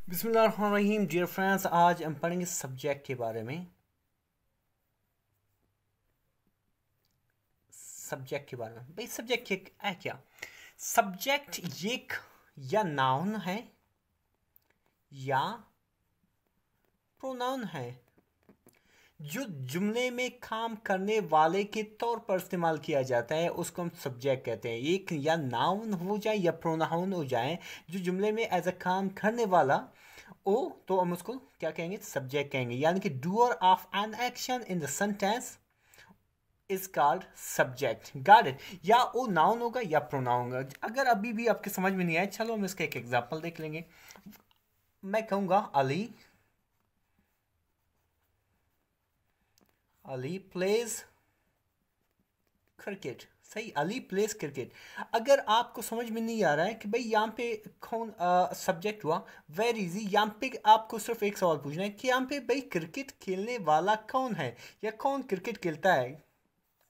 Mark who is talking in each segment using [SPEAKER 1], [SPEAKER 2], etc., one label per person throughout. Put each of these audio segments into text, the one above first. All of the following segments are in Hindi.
[SPEAKER 1] बिस्मिल्लाहिर्रहमानिर्रहीम। डियर फ्रेंड्स, आज हम पढ़ेंगे सब्जेक्ट के बारे में। सब्जेक्ट के बारे में भाई, सब्जेक्ट है क्या? सब्जेक्ट एक या नाउन है या प्रोनाउन है जो जुमले में काम करने वाले के तौर पर इस्तेमाल किया जाता है, उसको हम सब्जेक्ट कहते हैं। एक या नाउन हो जाए या प्रोनाउन हो जाए, जो जुमले में एज अ काम करने वाला ओ, तो हम उसको क्या कहेंगे? सब्जेक्ट कहेंगे। यानी कि doer of an action in the sentence is called subject. Got it? या वो नाउन होगा या प्रोनाउन होगा। अगर अभी भी आपके समझ में नहीं आया, चलो हम इसका एक एग्जांपल देख लेंगे। मैं कहूंगा अली प्लेज क्रिकेट। सही, अली प्लेस क्रिकेट। अगर आपको समझ में नहीं आ रहा है कि भाई यहाँ पे कौन सब्जेक्ट हुआ, वेरी इजी। यहाँ पे आपको सिर्फ एक सवाल पूछना है कि यहाँ पे भाई क्रिकेट खेलने वाला कौन है, या कौन क्रिकेट खेलता है?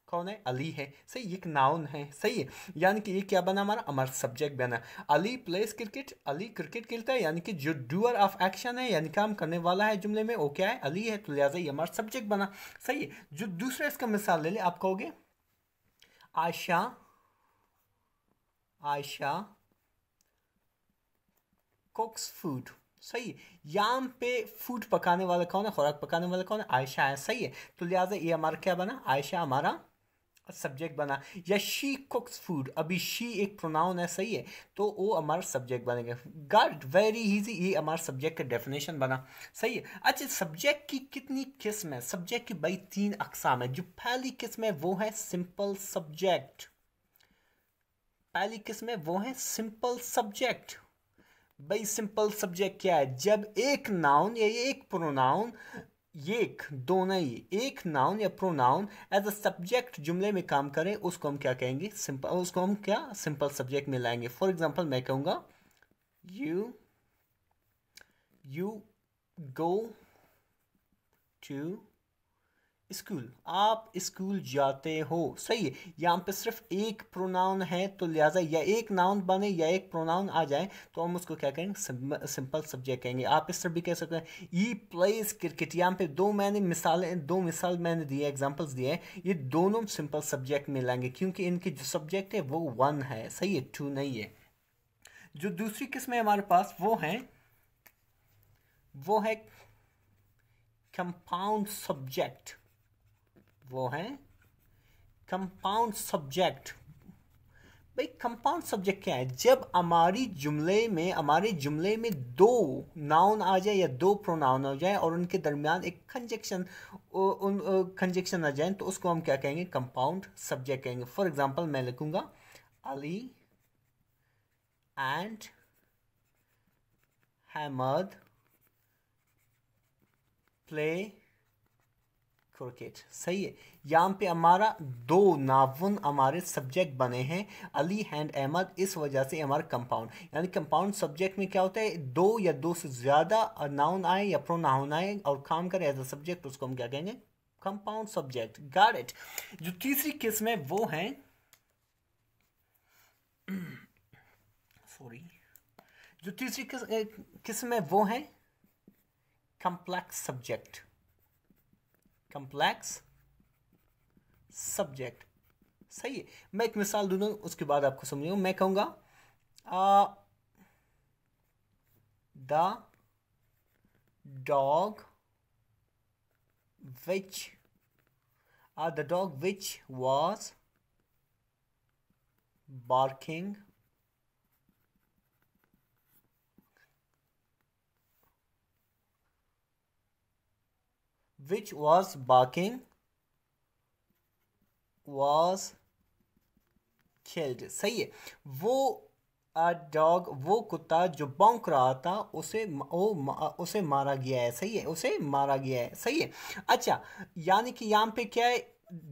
[SPEAKER 1] कौन है? अली है। सही, एक नाउन है। सही है, यानी कि ये क्या बना? हमारा सब्जेक्ट बना। Ali place cricket, Ali cricket खेलता है, यानी कि जो डूअर ऑफ एक्शन है, यानी काम करने वाला है जुमले में, वो क्या है? अली है। तो लिहाजा ये हमारा सब्जेक्ट बना। सही है। जो दूसरा इसका मिसाल ले ले, आप कहोगे आयशा आयशा कुक्स फूड। सही है। यहाँ पे फूड पकाने वाला कौन है? खुराक पकाने वाला कौन है? आयशा है। सही है। तो लिहाजा ये हमारा क्या बना? आयशा हमारा सब्जेक्ट बना। या शी कुक्स फूड, अभी शी एक प्रोनाउन है। सही है, तो वो हमारा सब्जेक्ट बनेगा। गॉट? वेरी इजी, ये हमारा सब्जेक्ट का डेफिनेशन बना। सही है। अच्छा, सब्जेक्ट की कितनी किस्म है? सब्जेक्ट की भाई 3 अकसाम है। जो पहली किस्म है वो है सिंपल सब्जेक्ट। पहली किस्म है वो है सिंपल सब्जेक्ट। भाई सिंपल सब्जेक्ट क्या है? जब एक नाउन या एक प्रोनाउन, एक दो नहीं, एक नाउन या प्रोनाउन एज अ सब्जेक्ट जुमले में काम करे, उसको हम क्या कहेंगे? सिंपल। उसको हम क्या सिंपल सब्जेक्ट में लाएंगे। फॉर एग्जांपल मैं कहूंगा you you go to school. आप स्कूल जाते हो। सही है। यहाँ पे सिर्फ एक प्रोनाउन है, तो लिहाजा या एक नाउन बने या एक प्रोनाउन आ जाए, तो हम उसको क्या कहेंगे? सिंपल सब्जेक्ट कहेंगे। आप इस तरह भी कह सकते हैं ई प्लेज क्रिकेट। यहाँ पे दो मिसाल मैंने दिए, एग्जांपल्स दिए हैं। ये दोनों सिंपल सब्जेक्ट में लाएंगे, क्योंकि इनकी जो सब्जेक्ट है वो वन है। सही है, टू नहीं है। जो दूसरी किस्म है हमारे पास, वो है कंपाउंड सब्जेक्ट। वो है कंपाउंड सब्जेक्ट। भाई कंपाउंड सब्जेक्ट क्या है? जब हमारे जुमले में दो नाउन आ जाए या दो प्रोनाउन आ जाए और उनके दरमियान एक कंजक्शन आ जाए, तो उसको हम क्या कहेंगे? कंपाउंड सब्जेक्ट कहेंगे। फॉर एग्जांपल मैं लिखूंगा अली एंड हैमद प्ले क्रिकेट। सही है। यहाँ पे हमारा दो नाउन हमारे सब्जेक्ट बने हैं, अली एंड अहमद। इस वजह से हमारा कंपाउंड, यानी कंपाउंड सब्जेक्ट में क्या होता है? दो या दो से ज्यादा नाउन आए या प्रोनाउन आए और काम करे एज अ सब्जेक्ट, उसको हम क्या कहेंगे? Compound subject. Got it? जो तीसरी किस्म है वो है सॉरी जो तीसरी किस्म है वो है कम्प्लेक्स सब्जेक्ट। Complex subject. सही है। मैं एक मिसाल दूंगा, उसके बाद आपको समझेगा। मैं कहूंगा the dog which the dog which was barking which was barking was killed। सही है। वो डॉग, वो कुत्ता जो भौंक रहा था, उसे मारा गया है। सही है, उसे मारा गया है। सही है। अच्छा, यानी कि यहाँ पे क्या है?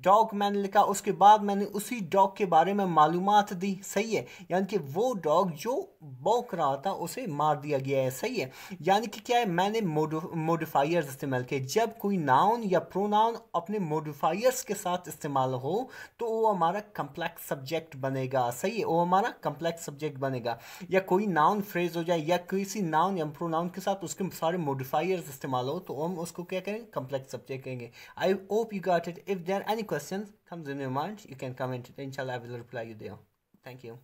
[SPEAKER 1] डॉग मैंने लिखा, उसके बाद मैंने उसी डॉग के बारे में मालूमात दी, सही है, यानी कि वो डॉग जो भौंक रहा था उसे मार दिया गया है, सही है। यानी कि क्या है, मैंने मॉडिफायर्स इस्तेमाल किए। जब कोई नाउन या प्रोनाउन अपने मॉडिफायर्स के साथ इस्तेमाल हो तो वो हमारा कम्प्लेक्स सब्जेक्ट बनेगा, सही है, वो हमारा कम्प्लेक्स सब्जेक्ट बनेगा। या कोई नाउन फ्रेज हो जाए या किसी नाउन या प्रोनाउन के साथ उसके सारे मॉडिफायर्स इस्तेमाल हो तो हम उसको क्या करेंगे, कम्प्लेक्स सब्जेक्ट कहेंगे। I hope you got it. If there are any questions comes in your mind, you can comment it. Inshallah, I will reply you there. Thank you.